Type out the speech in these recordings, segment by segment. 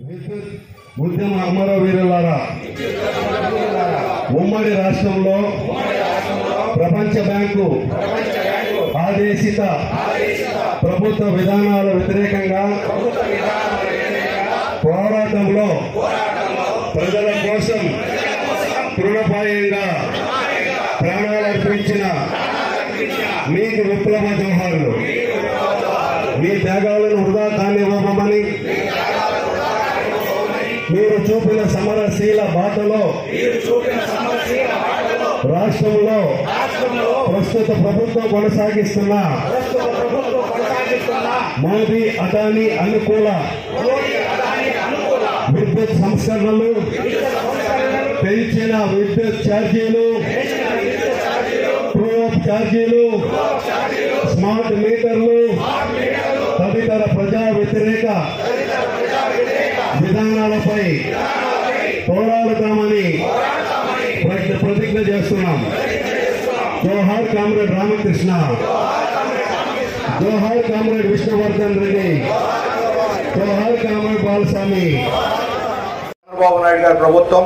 విద్యుత్ ఉద్యమ అమరవీరులారా, ఉమ్మడి రాష్ట్రంలో ప్రపంచ బ్యాంకు ఆదేశిత ప్రభుత్వ విధానాల వ్యతిరేకంగా పోరాటంలో ప్రజల కోసం తృణప్రాయంగా ప్రాణాలు అర్పించిన మీకు విప్లవ జోహార్లు. మీ త్యాగాలను వృధా కానివ్వమని, మీరు చూపిన సమరశీల బాటలో రాష్ట్రంలో ప్రస్తుత ప్రభుత్వం కొనసాగిస్తున్న మోదీ అదానీ అనుకూల విద్యుత్ సంస్కరణలు, పెంచిన విద్యుత్ ఛార్జీలు, ట్రూ-అప్ ఛార్జీలు, స్మార్ట్ మీటర్లు తదితర ప్రజా వ్యతిరేక విధానాలపై పోరాడుతామని ప్రతిజ్ఞ చేస్తున్నాం. జోహార్ కామ్రేడ్ రామకృష్ణ, జోహార్ కామ్రేడ్ విష్ణువర్ధన్ రెడ్డి, జోహార్ కామ్రేడ్ బాలస్వామి. చంద్రబాబు నాయుడు గారి ప్రభుత్వం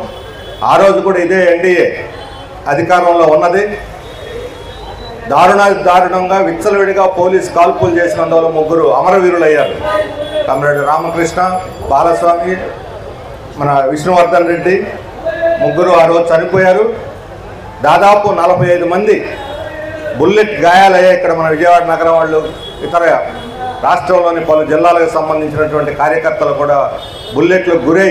ఆ రోజు కూడా ఇదే ఎన్డీఏ అధికారంలో ఉన్నది. దారుణంగా విచ్చలవిడిగా పోలీస్ కాల్పులు చేసినందువల్ల ముగ్గురు అమరవీరులయ్యారు. కామ్రేడ్ రామకృష్ణ, బాలస్వామి, మన విష్ణువర్ధన్ రెడ్డి ముగ్గురు ఆ రోజు చనిపోయారు. దాదాపు 45 మంది బుల్లెట్ గాయాలయ్యాయి. ఇక్కడ మన విజయవాడ నగరం వాళ్ళు, ఇతర రాష్ట్రంలోని పలు జిల్లాలకు సంబంధించినటువంటి కార్యకర్తలు కూడా బుల్లెట్లకు గురై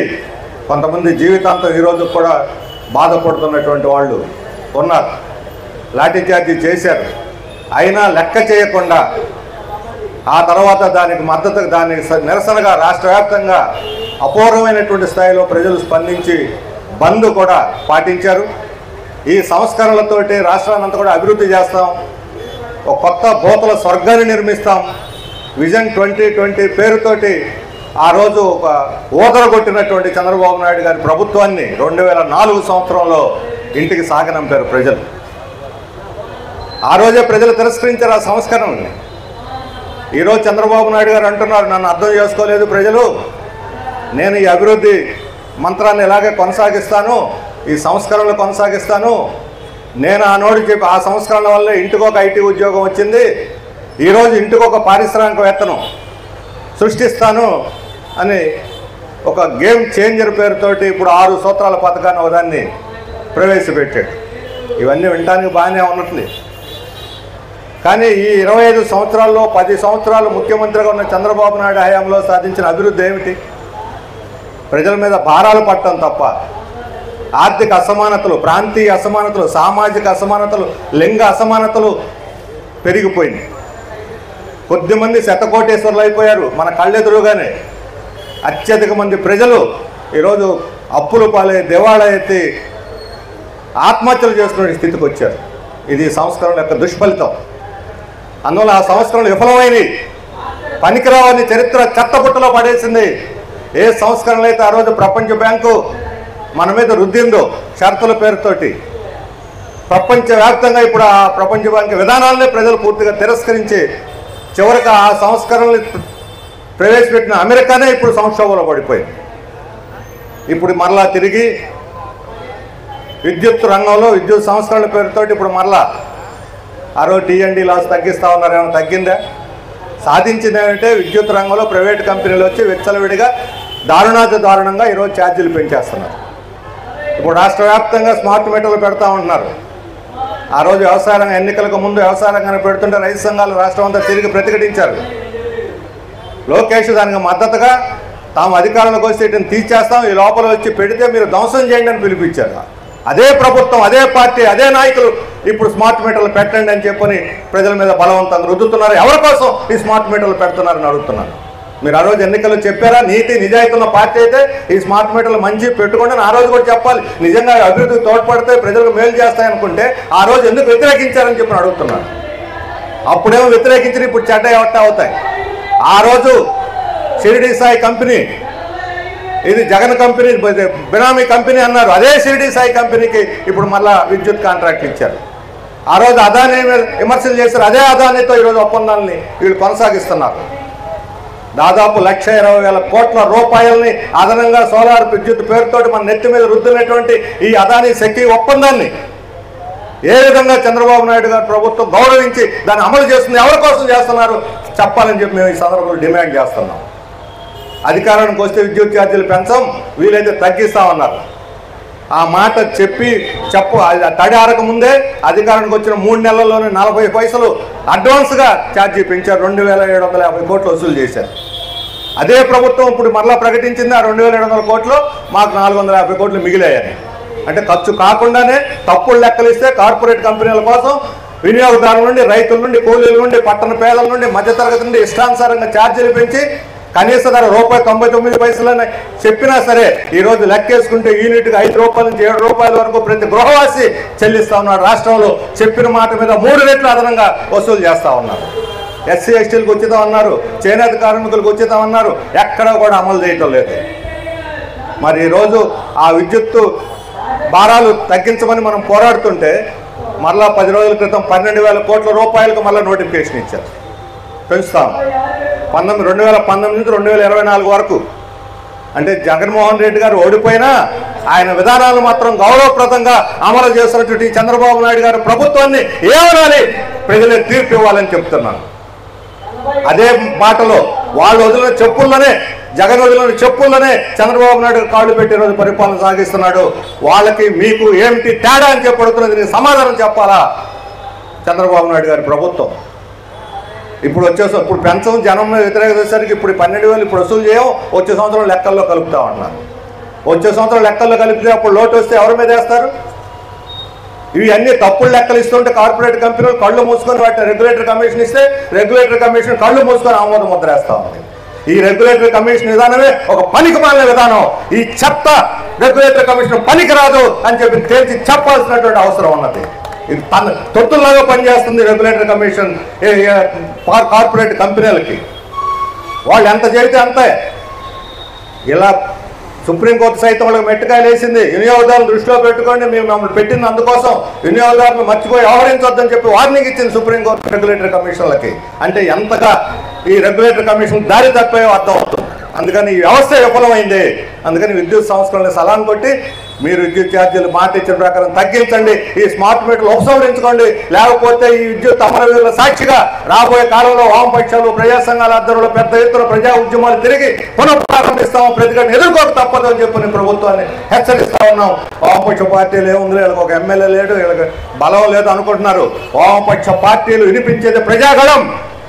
కొంతమంది జీవితాంతం ఈరోజు కూడా బాధపడుతున్నటువంటి వాళ్ళు ఉన్నారు. లాఠీచార్జీ చేశారు. అయినా లెక్క చేయకుండా ఆ తర్వాత దానికి మద్దతు, దానికి నిరసనగా రాష్ట్ర వ్యాప్తంగా అపూర్వమైనటువంటి స్థాయిలో ప్రజలు స్పందించి బంద్ కూడా పాటించారు. ఈ సంస్కరణలతోటి రాష్ట్రాన్ని అంతా కూడా అభివృద్ధి చేస్తాం, ఒక కొత్త భూతల స్వర్గాన్ని నిర్మిస్తాం, విజన్ 2020 పేరుతోటి ఆ రోజు ఒక ఊదరగొట్టినటువంటి చంద్రబాబు నాయుడు గారి ప్రభుత్వాన్ని 2004 సంవత్సరంలో ఇంటికి సాగనంపారు ప్రజలు. ఆ రోజే ప్రజలు తిరస్కరించారు ఆ సంస్కరణని. ఈరోజు చంద్రబాబు నాయుడు గారు అంటున్నారు, నన్ను అర్థం చేసుకోలేదు ప్రజలు, నేను ఈ అభివృద్ధి మంత్రాన్ని ఇలాగే కొనసాగిస్తాను, ఈ సంస్కరణలు కొనసాగిస్తాను, నేను ఆనాడు చెప్పి ఆ సంస్కరణ వల్ల ఇంటికి ఒక ఐటీ ఉద్యోగం వచ్చింది, ఈరోజు ఇంటికి ఒక పారిశ్రామికవేత్తను సృష్టిస్తాను అని ఒక గేమ్ చేంజర్ పేరుతోటి ఇప్పుడు 6 సూత్రాల పథకాన్ని ఒకదాన్ని ప్రవేశపెట్టాడు. ఇవన్నీ వినడానికి బాగానే ఉన్నట్లే. కానీ ఈ 25 సంవత్సరాల్లో 10 సంవత్సరాలు ముఖ్యమంత్రిగా ఉన్న చంద్రబాబు నాయుడు హయాంలో సాధించిన అభివృద్ధి ఏమిటి? ప్రజల మీద భారాలు పట్టడం తప్ప. ఆర్థిక అసమానతలు, ప్రాంతీయ అసమానతలు, సామాజిక అసమానతలు, లింగ అసమానతలు పెరిగిపోయింది. కొద్దిమంది శతకోటేశ్వర్లు అయిపోయారు మన కళ్ళెదురుగానే. అత్యధిక మంది ప్రజలు ఈరోజు అప్పులు పాలై దివాళా ఎత్తి ఆత్మహత్యలు చేసుకునే స్థితికి వచ్చారు. ఇది సంస్కరణ యొక్క దుష్ఫలితం. అందువల్ల ఆ సంస్కరణలు విఫలమైనవి, పనికిరావని చరిత్ర చెత్తబుట్టలో పడేసింది. ఏ సంస్కరణలు అయితే ఆ రోజు ప్రపంచ బ్యాంకు మన మీద రుద్దిందో షరతుల పేరుతోటి, ప్రపంచవ్యాప్తంగా ఇప్పుడు ఆ ప్రపంచ బ్యాంకు విధానాలనే ప్రజలు పూర్తిగా తిరస్కరించి చివరికి ఆ సంస్కరణలు ప్రవేశపెట్టిన అమెరికానే ఇప్పుడు సంక్షోభంలో పడిపోయింది. ఇప్పుడు మరలా తిరిగి విద్యుత్ రంగంలో విద్యుత్ సంస్కరణల పేరుతోటి ఇప్పుడు మరలా ఆ రోజు టీ&డి లాస్ తగ్గిస్తూ ఉన్నారు. ఏమైనా తగ్గిందా? సాధించింది ఏమంటే విద్యుత్ రంగంలో ప్రైవేట్ కంపెనీలు వచ్చి విచ్చలవిడిగా దారుణంగా ఈరోజు ఛార్జీలు పెంచేస్తున్నారు. ఇప్పుడు రాష్ట్ర వ్యాప్తంగా స్మార్ట్ మీటర్లు పెడతా ఉంటున్నారు. ఆ రోజు వ్యవసాయ రంగం ఎన్నికలకు ముందు వ్యవసాయ రంగాన్ని పెడుతుంటే రైతు సంఘాలు రాష్ట్రం అంతా తిరిగి ప్రతిఘటించారు. లోకేష్ దానికి మద్దతుగా తాము అధికారంలోకి వస్తే వీటిని తీర్చేస్తాం, ఈ లోపల వచ్చి పెడితే మీరు ధ్వంసం చేయండి అని పిలిపించారు. అదే ప్రభుత్వం, అదే పార్టీ, అదే నాయకులు ఇప్పుడు స్మార్ట్ మీటర్లు పెట్టండి అని చెప్పని ప్రజల మీద బలవంతంగా రుద్దుతున్నారు. ఎవరి కోసం ఈ స్మార్ట్ మీటర్లు పెడుతున్నారని అడుగుతున్నారు. మీరు ఆ రోజు ఎన్నికల్లో చెప్పారా? నీతి నిజాయితీ ఉన్న పార్టీ అయితే ఈ స్మార్ట్ మీటర్లు మంచి పెట్టుకోండి అని ఆ రోజు కూడా చెప్పాలి. నిజంగా అభివృద్ధికి తోడ్పడితే ప్రజలకు మేలు చేస్తాయనుకుంటే ఆ రోజు ఎందుకు వ్యతిరేకించారని చెప్పి అడుగుతున్నారు. అప్పుడేమో వ్యతిరేకించి ఇప్పుడు చెడ్డ అవుతాయి. ఆ రోజు షిరిడి సాయి కంపెనీ, ఇది జగన్ కంపెనీ బినామీ కంపెనీ అన్నారు. అదే షిరిడి సాయి కంపెనీకి ఇప్పుడు మళ్ళా విద్యుత్ కాంట్రాక్ట్ ఇచ్చారు. ఆ రోజు అదానీ విమర్శలు చేశారు. అదే అదానీతో ఈరోజు ఒప్పందాలని వీళ్ళు కొనసాగిస్తున్నారు. దాదాపు 1,20,000 కోట్ల రూపాయలని అదనంగా సోలార్ విద్యుత్ పేరుతోటి మన నెత్తి మీద రుద్దినటువంటి ఈ అదానీ శక్తి ఒప్పందాన్ని ఏ విధంగా చంద్రబాబు నాయుడు గారు ప్రభుత్వం గౌరవించి దాన్ని అమలు చేస్తుంది, ఎవరి కోసం చేస్తున్నారు చెప్పాలని చెప్పి మేము ఈ సందర్భంలో డిమాండ్ చేస్తున్నాం. అధికారానికి వస్తే విద్యుత్ ఛార్జీలు పెంచాం, వీలైతే తగ్గిస్తామన్నారు. ఆ మాట తడి ఆరక ముందే అధికారానికి వచ్చిన 3 నెలల్లోనే 40 పైసలు అడ్వాన్స్గా ఛార్జీ పెంచారు. 2,750 కోట్లు వసూలు చేశారు. అదే ప్రభుత్వం ఇప్పుడు మరలా ప్రకటించింది ఆ 2,700 కోట్లు మాకు 450 కోట్లు మిగిలాయని. అంటే ఖర్చు కాకుండానే తప్పుడు లెక్కలు ఇస్తే కార్పొరేట్ కంపెనీల కోసం వినియోగదారుల నుండి, రైతుల నుండి, కూలీల నుండి, పట్టణ పేదల నుండి, మధ్యతరగతి నుండి ఇష్టానుసారంగా ఛార్జీలు పెంచి కనీస ధర ₹1.99 చెప్పినా సరే ఈరోజు లెక్కేసుకుంటే యూనిట్కి ₹5 నుంచి ₹7 వరకు ప్రతి గృహవాసి చెల్లిస్తా ఉన్నాడు. రాష్ట్రంలో చెప్పిన మాట మీద 3 రెట్లు అదనంగా వసూలు చేస్తూ ఉన్నారు. ఎస్సీ ఎస్టీలకు ఉచితం అన్నారు, చేనేత కార్మికులకు ఉచితం అన్నారు, ఎక్కడా కూడా అమలు చేయటం లేదు. మరి ఈరోజు ఆ విద్యుత్తు భారాలు తగ్గించమని మనం పోరాడుతుంటే మరలా 10 రోజుల క్రితం 12,000 కోట్ల రూపాయలకు మళ్ళీ నోటిఫికేషన్ ఇచ్చారు, పెంచుతాం 2019 నుంచి 2024 వరకు. అంటే జగన్మోహన్ రెడ్డి గారు ఓడిపోయినా ఆయన విధానాలు మాత్రం గౌరవప్రదంగా అమలు చేస్తున్నటువంటి చంద్రబాబు నాయుడు గారి ప్రభుత్వాన్ని ఏమనాలి, ప్రజలే తీర్పు ఇవ్వాలని చెప్తున్నాను. అదే మాటలో వాళ్ళు వదిలిన చెప్పుల్లోనే, జగన్ వదిలిన చెప్పుల్లోనే చంద్రబాబు నాయుడు కాళ్ళు పెట్టి రోజు పరిపాలన సాగిస్తున్నాడు. వాళ్ళకి మీకు ఏమిటి తేడా అని చెప్పడుతున్నది, దీనికి సమాధానం చెప్పాలా చంద్రబాబు నాయుడు గారి ప్రభుత్వం. ఇప్పుడు పెంచం జనం వ్యతిరేకత వచ్చేసరికి ఇప్పుడు 12,000 ఇప్పుడు వసూలు చేయం, వచ్చే సంవత్సరం లెక్కల్లో కలుపుతాం అంటున్నారు. వచ్చే సంవత్సరం లెక్కల్లో కలిపితే అప్పుడు లోటు వస్తే ఎవరి మీద వేస్తారు? ఇవి అన్ని తప్పుడు లెక్కలు ఇస్తుంటే కార్పొరేట్ కంపెనీలు కళ్ళు మూసుకొని వాటిని రెగ్యులేటరీ కమిషన్ ఇస్తే రెగ్యులేటరీ కమిషన్ కళ్ళు మూసుకొని ఆమోద ముద్ర వేస్తూ ఉంది. ఈ రెగ్యులేటరీ కమిషన్ విధానమే ఒక పనికిమాలిన విధానం. ఈ చెత్త రెగ్యులేటరీ కమిషన్ పనికి రాదు అని చెప్పి తేల్చి చెప్పాల్సినటువంటి అవసరం ఉన్నది. ఇది తొత్తుల్లాగా పనిచేస్తుంది రెగ్యులేటరీ కమిషన్ కార్పొరేట్ కంపెనీలకి. వాళ్ళు ఎంత చేస్తే అంతే. ఇలా సుప్రీంకోర్టు సైతం వాళ్ళకి మెట్టుకాయలు వేసింది. వినియోగదారులు దృష్టిలో పెట్టుకోండి, మేము మమ్మల్ని పెట్టింది అందుకోసం, వినియోగదారులు మర్చిపోయి వ్యవహరించొద్దని చెప్పి వార్నింగ్ ఇచ్చింది సుప్రీంకోర్టు రెగ్యులేటరీ కమిషన్లకి. అంటే ఎంతగా ఈ రెగ్యులేటరీ కమిషన్ దారి తప్పే అర్థం అవుతుంది. అందుకని ఈ వ్యవస్థ విఫలమైంది. అందుకని విద్యుత్ సంస్థలని సలాం కొట్టి మీరు విద్యుత్ ఛార్జీలు మాట ఇచ్చిన ప్రకారం తగ్గించండి, ఈ స్మార్ట్ మీటర్లు ఉపసంహరించుకోండి. లేకపోతే ఈ విద్యుత్ అమరవీరుల సాక్షిగా రాబోయే కాలంలో వామపక్షాలు, ప్రజా సంఘాల ఆధ్వర్యంలో పెద్ద ఎత్తున ప్రజా ఉద్యమాలు తిరిగి పునఃప్రారంభిస్తాము, ప్రతిఘటన ఎదుర్కోక తప్పదు అని చెప్పి ప్రభుత్వాన్ని హెచ్చరిస్తా ఉన్నాం. వామపక్ష పార్టీలు ఏముంది, వీళ్ళకి ఒక ఎమ్మెల్యే లేడు, వీళ్ళకి బలం లేదు అనుకుంటున్నారు. వామపక్ష పార్టీలు వినిపించేది ప్రజాగళం.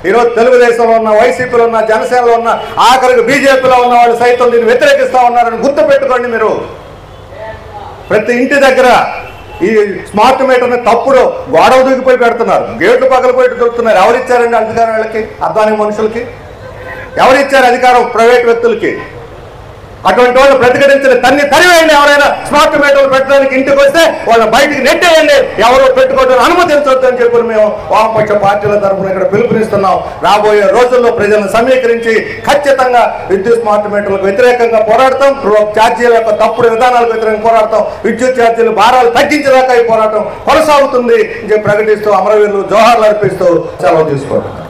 ఈరోజు తెలుగుదేశంలో ఉన్న, వైసీపీలో ఉన్న, జనసేనలో ఉన్న, ఆఖరికి బీజేపీలో ఉన్న వాళ్ళు సైతం దీన్ని వ్యతిరేకిస్తూ ఉన్నారని గుర్తుపెట్టుకోండి. మీరు ప్రతి ఇంటి దగ్గర ఈ స్మార్ట్ మీటర్ని తప్పుడు గోడ దూకిపోయి పెడుతున్నారు, గేట్లు పగలిపోయి దొరుకుతున్నారు. ఎవరిచ్చారండి అధికారం వీళ్ళకి? అద్వానీ మనుషులకి ఎవరిచ్చారు అధికారం? ప్రైవేట్ వ్యక్తులకి. అటువంటి వాళ్ళు ప్రతిఘటించిన తరివేయండి. ఎవరైనా స్మార్ట్ మీటర్లు పెట్టడానికి ఇంటికి వస్తే వాళ్ళని బయటికి నెట్టేయండి, ఎవరు పెట్టుకోవడం అనుమతించవద్దు అని చెప్పి మేము వామపక్ష పార్టీల తరఫున ఇక్కడ పిలుపునిస్తున్నాం. రాబోయే రోజుల్లో ప్రజలను సమీకరించి ఖచ్చితంగా విద్యుత్ స్మార్ట్ మీటర్లకు వ్యతిరేకంగా పోరాడతాం, ఛార్జీల యొక్క తప్పుడు విధానాలకు వ్యతిరేకంగా పోరాడతాం, విద్యుత్ ఛార్జీలు భారాలు తగ్గించేదాకా ఈ పోరాటం కొనసాగుతుంది అని చెప్పి ప్రకటిస్తూ అమరవీరులు జోహార్లు అర్పిస్తూ సెలవు తీసుకోవడం.